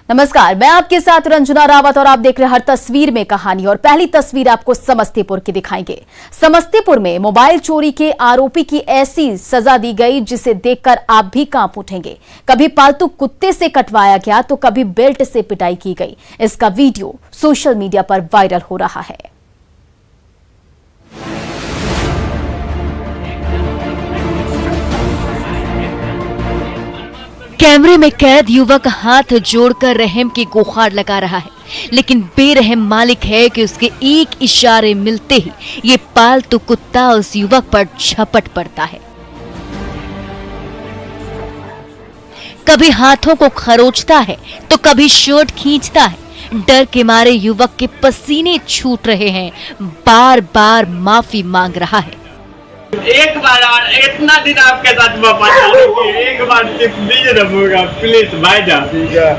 नमस्कार, मैं आपके साथ रंजना रावत और आप देख रहे हैं हर तस्वीर में कहानी। और पहली तस्वीर आपको समस्तीपुर की दिखाएंगे। समस्तीपुर में मोबाइल चोरी के आरोपी की ऐसी सजा दी गई जिसे देखकर आप भी कांप उठेंगे। कभी पालतू कुत्ते से कटवाया गया तो कभी बेल्ट से पिटाई की गई। इसका वीडियो सोशल मीडिया पर वायरल हो रहा है। कैमरे में कैद युवक हाथ जोड़कर रहम की गुहार लगा रहा है, लेकिन बेरहम मालिक है कि उसके एक इशारे मिलते ही ये पालतू कुत्ता उस युवक पर झपट पड़ता है। कभी हाथों को खरोचता है तो कभी शर्ट खींचता है। डर के मारे युवक के पसीने छूट रहे हैं, बार बार माफी मांग रहा है। एक बार और इतना दिन आपके साथ एक बार दीजिए ना होगा, प्लीज भाईजान, ठीक है,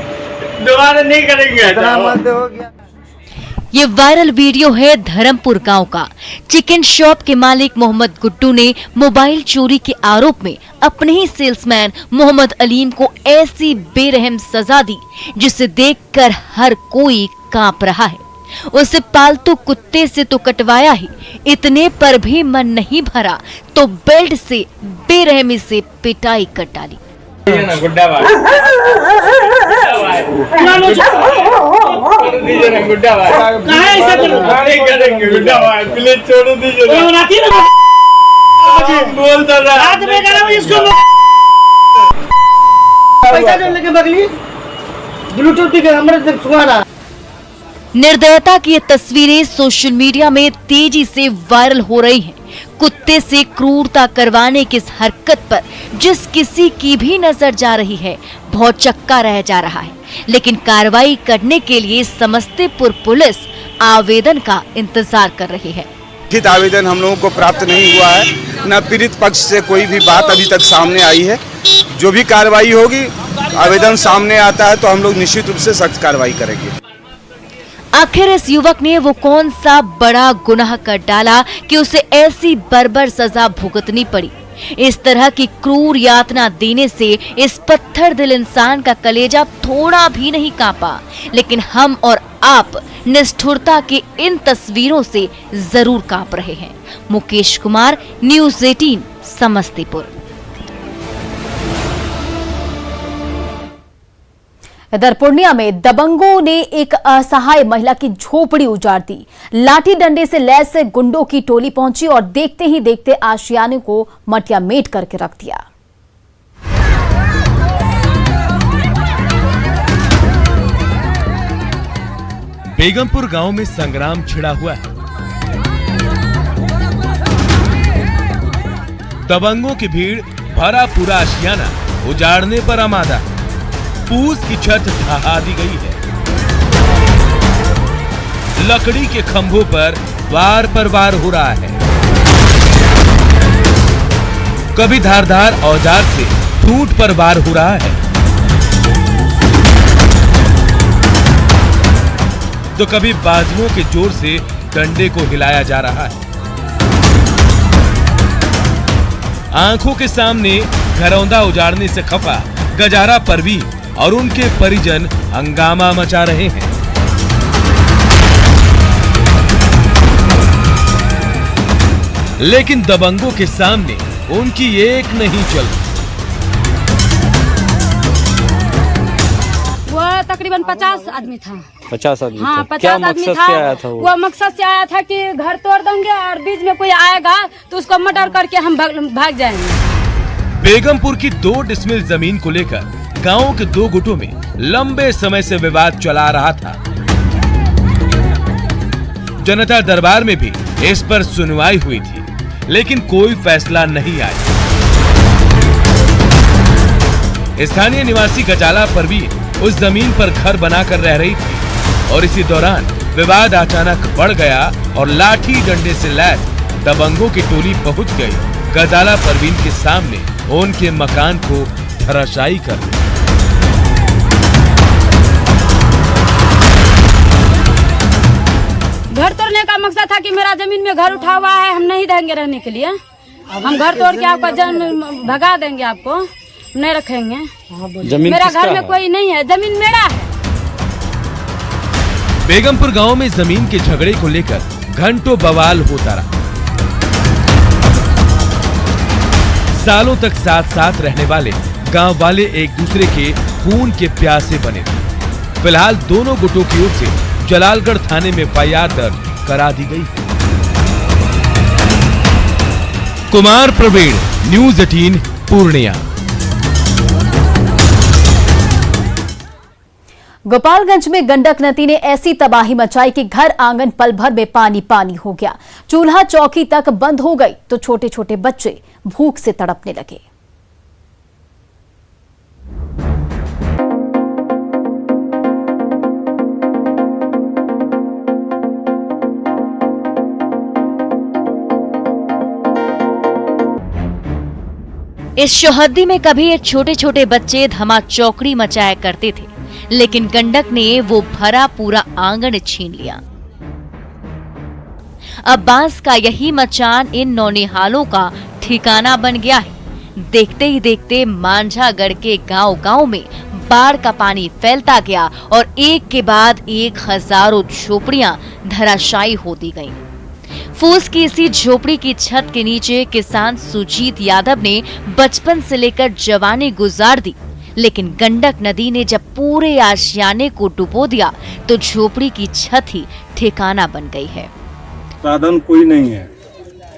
दोबारा नहीं करेंगे। हो गया। ये वायरल वीडियो है धर्मपुर गांव का। चिकन शॉप के मालिक मोहम्मद गुड्डू ने मोबाइल चोरी के आरोप में अपने ही सेल्समैन मोहम्मद अलीम को ऐसी बेरहम सजा दी जिसे देखकर हर कोई कांप रहा है। उसे पालतू कुत्ते से तो कटवाया ही, इतने पर भी मन नहीं भरा तो बेल्ट से बेरहमी से पिटाई कर डाली। निर्दयता की ये तस्वीरें सोशल मीडिया में तेजी से वायरल हो रही हैं। कुत्ते से क्रूरता करवाने की इस हरकत पर जिस किसी की भी नजर जा रही है भौचक्का रह जा रहा है। लेकिन कार्रवाई करने के लिए समस्तीपुर पुलिस आवेदन का इंतजार कर रही है। लिखित आवेदन हम लोगों को प्राप्त नहीं हुआ है, न पीड़ित पक्ष से कोई भी बात अभी तक सामने आई है। जो भी कार्रवाई होगी, आवेदन सामने आता है तो हम लोग निश्चित रूप से सख्त कार्रवाई करेंगे। आखिर इस युवक ने वो कौन सा बड़ा गुनाह कर डाला कि उसे ऐसी बर्बर सजा भुगतनी पड़ी। इस तरह की क्रूर यातना देने से इस पत्थर दिल इंसान का कलेजा थोड़ा भी नहीं कांपा। लेकिन हम और आप निष्ठुरता की इन तस्वीरों से जरूर कांप रहे हैं। मुकेश कुमार, न्यूज़ 18, समस्तीपुर। इधर पूर्णिया में दबंगों ने एक असहाय महिला की झोपड़ी उजाड़ दी। लाठी डंडे से लैस गुंडों की टोली पहुंची और देखते ही देखते आशियाने को मटिया मेट करके रख दिया। बेगमपुर गांव में संग्राम छिड़ा हुआ है। दबंगों की भीड़ भरा पूरा आशियाना उजाड़ने पर आमादा। फूस की छत ढहा दी गई है। लकड़ी के खंभों पर वार हो रहा है। कभी धारदार औजार से ठूंठ पर वार हो रहा है तो कभी बाजुओं के जोर से डंडे को हिलाया जा रहा है। आंखों के सामने घरौंदा उजाड़ने से खफा गजारा परवीन और उनके परिजन हंगामा मचा रहे हैं। लेकिन दबंगों के सामने उनकी एक नहीं चलती। वो तकरीबन 50 आदमी था। 50 आदमी? हाँ, 50 क्या आदमी मकसद था। से आया था वो मकसद से आया था कि घर तोड़ देंगे और बीच में कोई आएगा तो उसको मर्डर करके हम भाग जाएंगे। बेगमपुर की 2 डिसमिल जमीन को लेकर गांव के 2 गुटों में लंबे समय से विवाद चला रहा था। जनता दरबार में भी इस पर सुनवाई हुई थी, लेकिन कोई फैसला नहीं आया। स्थानीय निवासी गजाला परवीन उस जमीन पर घर बनाकर रह रही थी और इसी दौरान विवाद अचानक बढ़ गया और लाठी डंडे से लैस दबंगों की टोली पहुंच गई। गजाला परवीन के सामने उनके मकान को धराशायी कर घर तोड़ने का मकसद था कि मेरा जमीन में घर उठा हुआ है, हम नहीं देंगे रहने के लिए। हम घर तोड़ के आपका भगा देंगे, आपको नहीं रखेंगे। जमीन मेरा घर में कोई नहीं है, जमीन मेरा है। बेगमपुर गांव में जमीन के झगड़े को लेकर घंटों बवाल होता रहा। सालों तक साथ साथ रहने वाले गांव वाले एक दूसरे के खून के प्यासे बने थे। फिलहाल दोनों गुटों की ओर से जलालगढ़ थाने में एफआईआर दर्ज करा दी गई। कुमार प्रवीण, न्यूज़ 18 पूर्णिया। गोपालगंज में गंडक नदी ने ऐसी तबाही मचाई कि घर आंगन पल भर में पानी पानी हो गया। चूल्हा चौकी तक बंद हो गई तो छोटे छोटे बच्चे भूख से तड़पने लगे। इस चौहद्दी में कभी ये छोटे छोटे बच्चे धमा चौकड़ी मचाया करते थे, लेकिन गंडक ने वो भरा पूरा आंगन छीन लिया। अब बांस का यही मचान इन नौनिहालों का ठिकाना बन गया है। देखते ही देखते मांझागढ़ के गांव-गांव में बाढ़ का पानी फैलता गया और एक के बाद एक हजारों झोपड़ियां धराशायी होती गईं। फूस की इसी झोपड़ी की छत के नीचे किसान सुजीत यादव ने बचपन से लेकर जवानी गुजार दी, लेकिन गंडक नदी ने जब पूरे आशियाने को डुबो दिया तो झोपड़ी की छत ही ठिकाना बन गई है। साधन कोई नहीं है।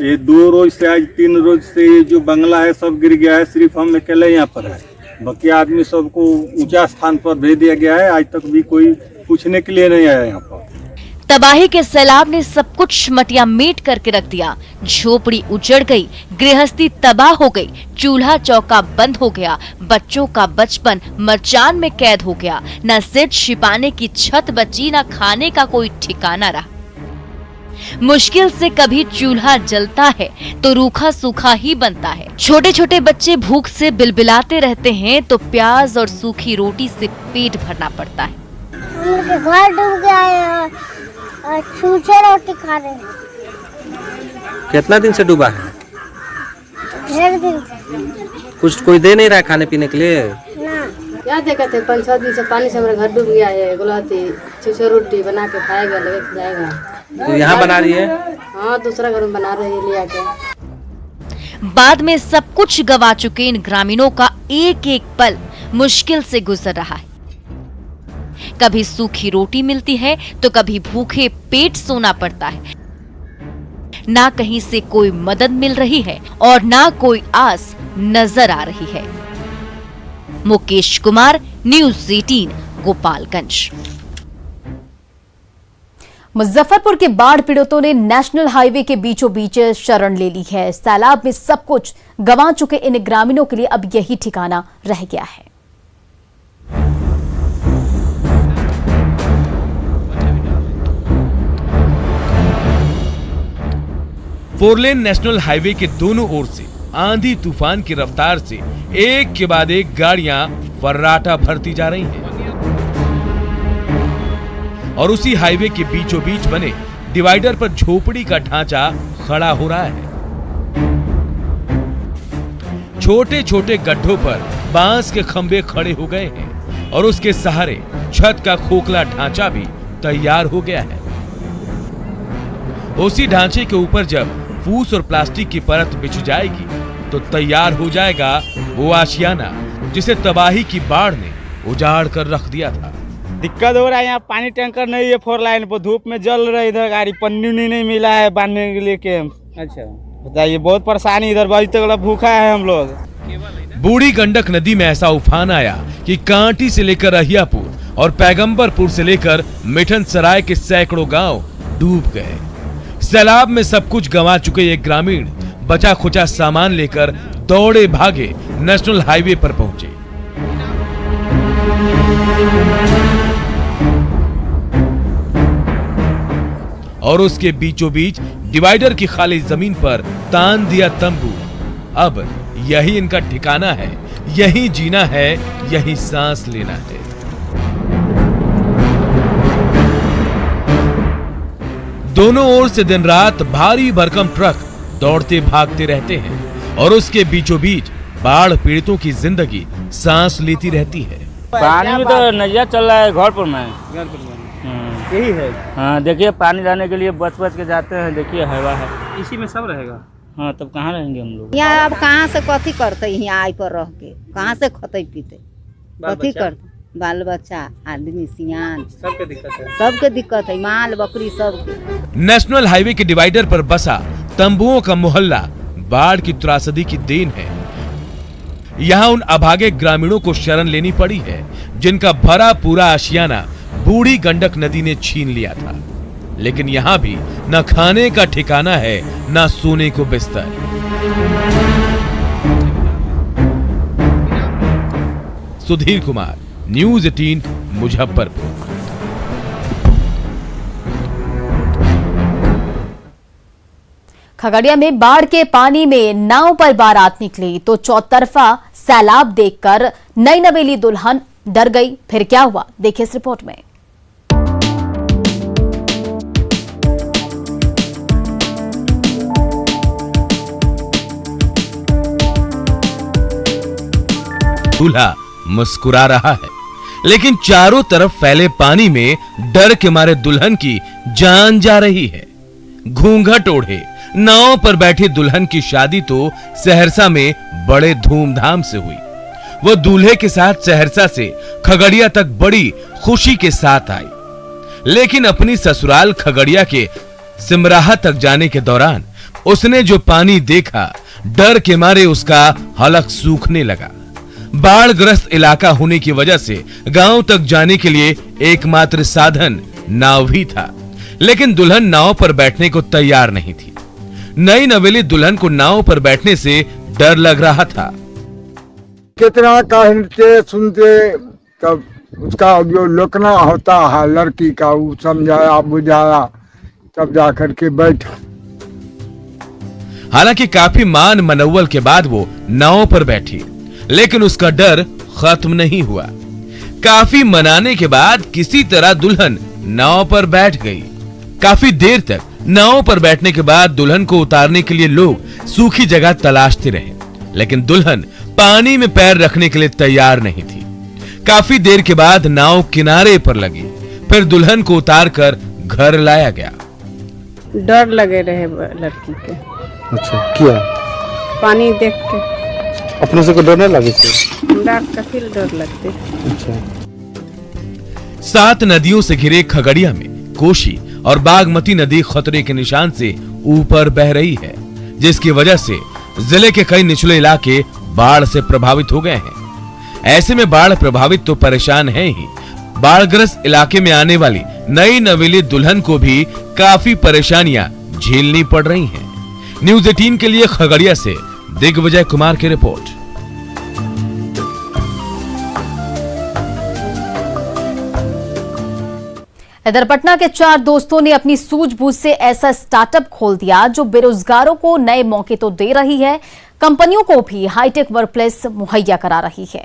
ये 2 रोज से आज 3 रोज से ये जो बंगला है सब गिर गया है। सिर्फ हम अकेले यहाँ पर है, बाकी आदमी सबको ऊंचा स्थान पर भेज दिया गया है। आज तक भी कोई पूछने के लिए नहीं आया यहाँ पर। तबाही के सैलाब ने सब कुछ मटिया मेट करके रख दिया। झोपड़ी उजड़ गई, गृहस्थी तबाह हो गई, चूल्हा चौका बंद हो गया, बच्चों का बचपन मचान में कैद हो गया। न सिर छिपाने की छत बची, न खाने का कोई ठिकाना रहा। मुश्किल से कभी चूल्हा जलता है तो रूखा सूखा ही बनता है। छोटे छोटे बच्चे भूख से बिलबिलाते रहते हैं तो प्याज और सूखी रोटी से पेट भरना पड़ता है। घर डूब गया है और सूखे रोटी खा रहे हैं। कितना दिन से डूबा है? ढेर दिन से। कुछ कोई दे नहीं रहा खाने पीने के लिए? ना। क्या देखते 5-6 दिन से पानी से हमारे घर डूब गया है। गुलाती छुछे रोटी बना के खाएगा, लगे खिलाएगा। तो यहाँ बना रही है? हाँ, दूसरा घर में बना रही है लिया के। बाद में सब कुछ गवा चुके इन ग्रामीणों का एक एक पल मुश्किल से गुजर रहा है। कभी सूखी रोटी मिलती है तो कभी भूखे पेट सोना पड़ता है। ना कहीं से कोई मदद मिल रही है और ना कोई आस नजर आ रही है। मुकेश कुमार, न्यूज़ 18 गोपालगंज। मुजफ्फरपुर के बाढ़ पीड़ितों ने नेशनल हाईवे के बीचों बीच शरण ले ली है। सैलाब में सब कुछ गंवा चुके इन ग्रामीणों के लिए अब यही ठिकाना रह गया है। फोरलेन नेशनल हाईवे के दोनों ओर से आंधी तूफान की रफ्तार से एक के बाद एक गाड़ियां फर्राटा भरती जा रही हैं और उसी हाईवे के बीचों बीच बने डिवाइडर पर झोपड़ी का ढांचा खड़ा हो रहा है। छोटे छोटे गड्ढों पर बांस के खंभे खड़े हो गए हैं और उसके सहारे छत का खोखला ढांचा भी तैयार हो गया है। उसी ढांचे के ऊपर जब फूस और प्लास्टिक की परत बिछ जाएगी तो तैयार हो जाएगा वो आशियाना जिसे तबाही की बाढ़ ने उजाड़ कर रख दिया था। दिक्कत हो रहा है, यहाँ पानी टैंकर नहीं है। 4 लाइन पर धूप में जल रहा है। इधर गाड़ी पन्नी नहीं मिला है बांधने के लिए के। अच्छा बताइए, बहुत परेशानी इधर। बाजी तक भूखा है हम लोग। बूढ़ी गंडक नदी में ऐसा उफान आया कि कांटी से लेकर अहियापुर और पैगंबरपुर से लेकर मिठन सराय के सैकड़ों गांव डूब गए। सैलाब में सब कुछ गंवा चुके ये ग्रामीण बचा खुचा सामान लेकर दौड़े भागे नेशनल हाईवे पर पहुंचे। और उसके बीचों बीच डिवाइडर की खाली जमीन पर तान दिया तंबू। अब यही इनका ठिकाना है, यही जीना है, यही सांस लेना है। दोनों ओर से दिन रात भारी भरकम ट्रक दौड़ते भागते रहते हैं और उसके बीचों बीच बाढ़ पीड़ितों की जिंदगी सांस लेती रहती है। पानी में तो नैया चल रहा है घर पर में। यही है। हाँ देखिए पानी लाने के लिए बच के जाते हैं, देखिए हवा है, इसी में सब रहेगा। हाँ तब कहाँ रहेंगे हम लोग यहाँ? अब कहाँ से कथी करते यहाँ आई पर रह के, कहाँ से खते पीते, कथी करते? बाल बच्चा, आदमी सियान, सबके दिक्कत है, सबके दिक्कत है, माल बकरी सबके। नेशनल हाईवे के डिवाइडर पर बसा तंबुओं का मोहल्ला बाढ़ की त्रासदी की देन है। यहाँ उन अभागे ग्रामीणों को शरण लेनी पड़ी है जिनका भरा पूरा आशियाना बूढ़ी गंडक नदी ने छीन लिया था। लेकिन यहाँ भी न खाने का ठिकाना है, न सोने को बिस्तर। सुधीर कुमार, न्यूज़ 18, मुजफ्फरपुर। खगड़िया में बाढ़ के पानी में नाव पर बारात निकली तो चौतरफा सैलाब देखकर नई नवेली दुल्हन डर गई। फिर क्या हुआ, देखिए इस रिपोर्ट में। दूल्हा मुस्कुरा रहा है, लेकिन चारों तरफ फैले पानी में डर के मारे दुल्हन की जान जा रही है। घूंघट ओढ़े नाव पर बैठी दुल्हन की शादी तो सहरसा में बड़े धूमधाम से हुई। वो दूल्हे के साथ सहरसा से खगड़िया तक बड़ी खुशी के साथ आई, लेकिन अपनी ससुराल खगड़िया के सिमराहा तक जाने के दौरान उसने जो पानी देखा, डर के मारे उसका हलक सूखने लगा। बाढ़ग्रस्त इलाका होने की वजह से गांव तक जाने के लिए एकमात्र साधन नाव भी था, लेकिन दुल्हन नाव पर बैठने को तैयार नहीं थी। नई नवेली दुल्हन को नाव पर बैठने से डर लग रहा था। कितना कहते सुनते, तब उसका जो लोकना होता है लड़की का, वो समझाया बुझाया, तब जाकर के बैठा। हालांकि काफी मान मनौवल के बाद वो नाव पर बैठी, लेकिन उसका डर खत्म नहीं हुआ। काफी मनाने के बाद किसी तरह दुल्हन नाव पर बैठ गई। काफी देर तक नाव पर बैठने के बाद दुल्हन को उतारने के लिए लोग सूखी जगह तलाशते रहे, लेकिन दुल्हन पानी में पैर रखने के लिए तैयार नहीं थी। काफी देर के बाद नाव किनारे पर लगी, फिर दुल्हन को उतारकर घर लाया गया। डर लगे रहे लड़की के। अच्छा, क्या पानी देख के अपने से को डर नहीं लगे? काफी डर लगते। अच्छा। 7 नदियों से घिरे खगड़िया में कोसी और बागमती नदी खतरे के निशान से ऊपर बह रही है, जिसकी वजह से जिले के कई निचले इलाके बाढ़ से प्रभावित हो गए हैं। ऐसे में बाढ़ प्रभावित तो परेशान है ही, बाढ़ग्रस्त इलाके में आने वाली नई नवेली दुल्हन को भी काफी परेशानियां झेलनी पड़ रही हैं। न्यूज़ 18 के लिए खगड़िया से दिग्विजय कुमार की रिपोर्ट। इधर पटना के 4 दोस्तों ने अपनी सूझबूझ से ऐसा स्टार्टअप खोल दिया जो बेरोजगारों को नए मौके तो दे रही है, कंपनियों को भी हाईटेक वर्कप्लेस मुहैया करा रही है।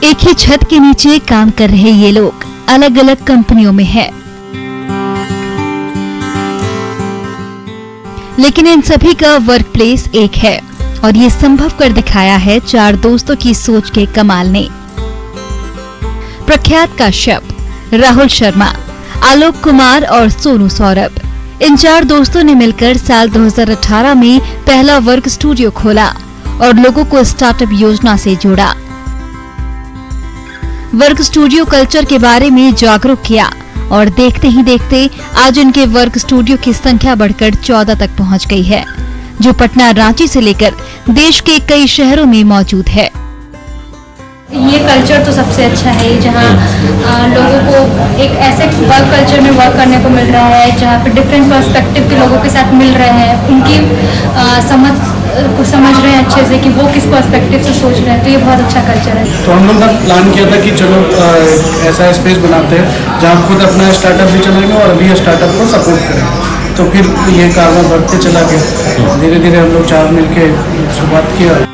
एक ही छत के नीचे काम कर रहे ये लोग अलग अलग कंपनियों में हैं, लेकिन इन सभी का वर्क प्लेस एक है और ये संभव कर दिखाया है 4 दोस्तों की सोच के कमाल ने। प्रख्यात काश्यप, राहुल शर्मा, आलोक कुमार और सोनू सौरभ, इन 4 दोस्तों ने मिलकर साल 2018 में पहला वर्क स्टूडियो खोला और लोगों को स्टार्टअप योजना से जोड़ा। वर्क स्टूडियो कल्चर के बारे में जागरूक किया और देखते ही देखते आज इनके वर्क स्टूडियो की संख्या बढ़कर 14 तक पहुंच गई है, जो पटना, रांची से लेकर देश के कई शहरों में मौजूद है। ये कल्चर तो सबसे अच्छा है, जहाँ लोगों को एक ऐसे वर्क कल्चर में वर्क करने को मिल रहा है जहाँ पे डिफरेंट पर्सपेक्टिव के लोगों के साथ मिल रहे हैं, उनकी समझ रहे हैं अच्छे से कि वो किस पर्सपेक्टिव से सोच रहे हैं, तो ये बहुत अच्छा कल्चर है। तो हम लोग ने प्लान किया था कि चलो ऐसा स्पेस बनाते हैं जहाँ खुद अपना स्टार्टअप भी चलाएंगे और अभी स्टार्टअप को सपोर्ट करेंगे। तो फिर ये कारवा बढ़ते चला गया, धीरे धीरे हम लोग 4 मिलके शुरुआत किया।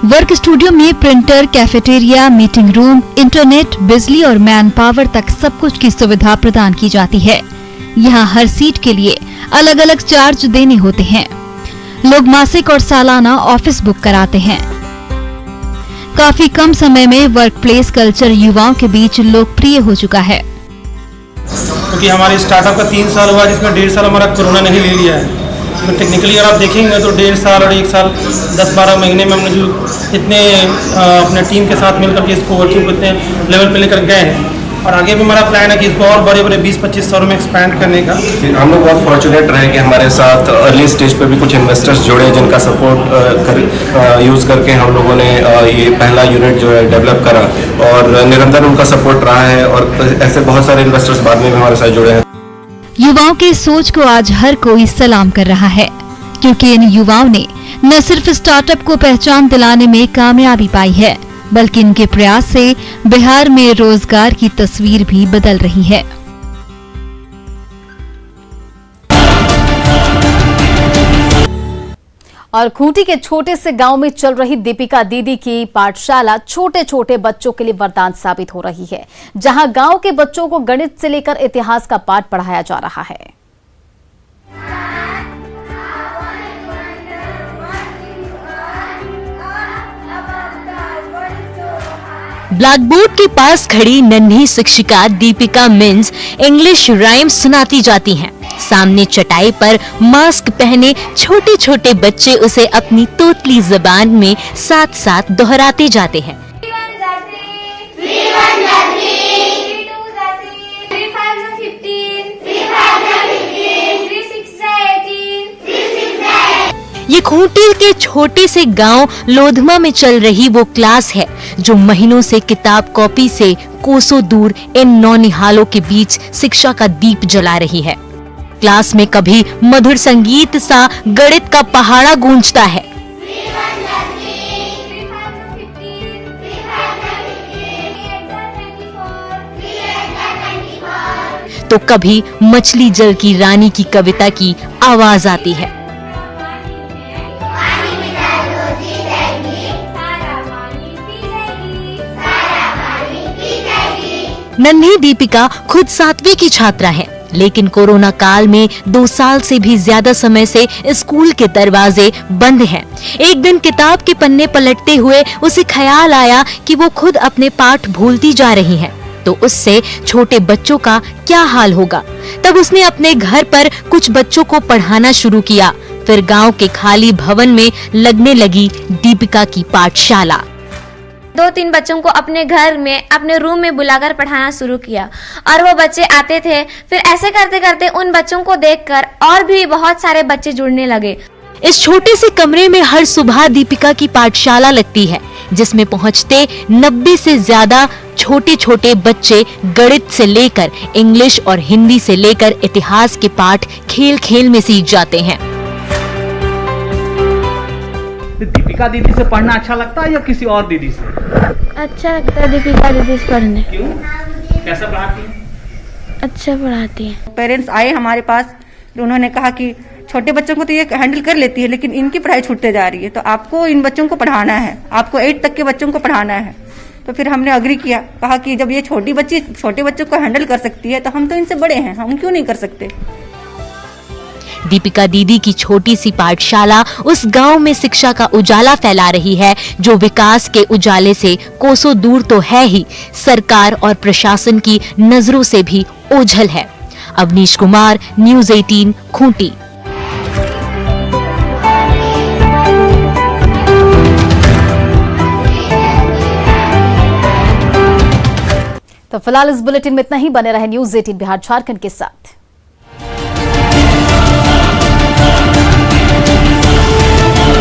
वर्क स्टूडियो में printer, cafeteria, meeting room, internet, बिजली और मैन पावर तक सब कुछ की सुविधा प्रदान की जाती है। यहाँ हर सीट के लिए अलग अलग चार्ज देने होते हैं। लोग मासिक और सालाना ऑफिस बुक कराते हैं। काफी कम समय में वर्कप्लेस कल्चर युवाओं के बीच लोकप्रिय हो चुका है। क्योंकि हमारे स्टार्टअप का 3 साल हुआ, जिसमें 1.5 साल हमारा कोरोना ने ही ले लिया है। तो टेक्निकली अगर आप देखेंगे तो 1.5 साल और 1 साल 10-12 महीने में हमने जो इतने अपने टीम के साथ मिलकर के इसको वर्किंग को इतने लेवल पे लेकर गए हैं, और आगे भी हमारा प्लान है कि इसको और बड़े-बड़े 20-25 शहरों में एक्सपैंड करने का। हम लोग बहुत फॉर्चुनेट रहे कि हमारे साथ अर्ली स्टेज पे भी कुछ इन्वेस्टर्स जुड़े, जिनका सपोर्ट यूज़ करके हम लोगों ने ये पहला यूनिट जो है डेवलप करा, और निरंतर उनका सपोर्ट रहा है, और ऐसे बहुत सारे इन्वेस्टर्स बाद में भी हमारे साथ जुड़े हैं। युवाओं की सोच को आज हर कोई सलाम कर रहा है, क्योंकि इन युवाओं ने न सिर्फ स्टार्टअप को पहचान दिलाने में कामयाबी पाई है, बल्कि इनके प्रयास से बिहार में रोजगार की तस्वीर भी बदल रही है। और खूंटी के छोटे से गांव में चल रही दीपिका दीदी की पाठशाला छोटे छोटे बच्चों के लिए वरदान साबित हो रही है, जहां गांव के बच्चों को गणित से लेकर इतिहास का पाठ पढ़ाया जा रहा है। ब्लैक बोर्ड के पास खड़ी नन्ही शिक्षिका दीपिका मीन्स इंग्लिश राइम्स सुनाती जाती हैं। सामने चटाई पर मास्क पहने छोटे छोटे बच्चे उसे अपनी तोतली जबान में साथ साथ दोहराते जाते हैं। ये खूंटी के छोटे से गांव लोधमा में चल रही वो क्लास है जो महीनों से किताब कॉपी से कोसों दूर इन नौनिहालों के बीच शिक्षा का दीप जला रही है। क्लास में कभी मधुर संगीत सा गणित का पहाड़ा गूंजता है, तो कभी मछली जल की रानी की कविता की आवाज आती है। नन्ही दीपिका खुद 7वीं की छात्रा है, लेकिन कोरोना काल में 2 साल से भी ज्यादा समय से स्कूल के दरवाजे बंद हैं। एक दिन किताब के पन्ने पलटते हुए उसे ख्याल आया कि वो खुद अपने पाठ भूलती जा रही हैं, तो उससे छोटे बच्चों का क्या हाल होगा। तब उसने अपने घर पर कुछ बच्चों को पढ़ाना शुरू किया। फिर गांव के खाली भवन में लगने लगी दीपिका की पाठशाला। 2-3 बच्चों को अपने घर में अपने रूम में बुलाकर पढ़ाना शुरू किया, और वो बच्चे आते थे। फिर ऐसे करते करते उन बच्चों को देखकर और भी बहुत सारे बच्चे जुड़ने लगे। इस छोटे से कमरे में हर सुबह दीपिका की पाठशाला लगती है, जिसमें पहुंचते 90 से ज्यादा छोटे छोटे बच्चे गणित से लेकर इंग्लिश और हिंदी से लेकर इतिहास के पाठ खेल खेल में सीख जाते हैं। दीपिका दीदी से पढ़ना अच्छा लगता है या किसी और दीदी से? अच्छा लगता है दीपिका दीदी से पढ़ने। क्यों? कैसा पढ़ाती है? अच्छा पढ़ाती है। पेरेंट्स आए हमारे पास, तो उन्होंने कहा कि छोटे बच्चों को तो ये हैंडल कर लेती है, लेकिन इनकी पढ़ाई छूटते जा रही है, तो आपको इन बच्चों को पढ़ाना है, आपको 8 तक के बच्चों को पढ़ाना है। तो फिर हमने अग्री किया, कहा कि जब ये छोटे बच्चों को हैंडल कर सकती है, तो हम तो इनसे बड़े हैं, हम क्यों नहीं कर सकते। दीपिका दीदी की छोटी सी पाठशाला उस गांव में शिक्षा का उजाला फैला रही है, जो विकास के उजाले से कोसों दूर तो है ही, सरकार और प्रशासन की नजरों से भी ओझल है। अवनीश कुमार, न्यूज़ 18, खूंटी। तो फिलहाल इस बुलेटिन में इतना ही। बने रहे न्यूज़ 18 बिहार झारखंड के साथ।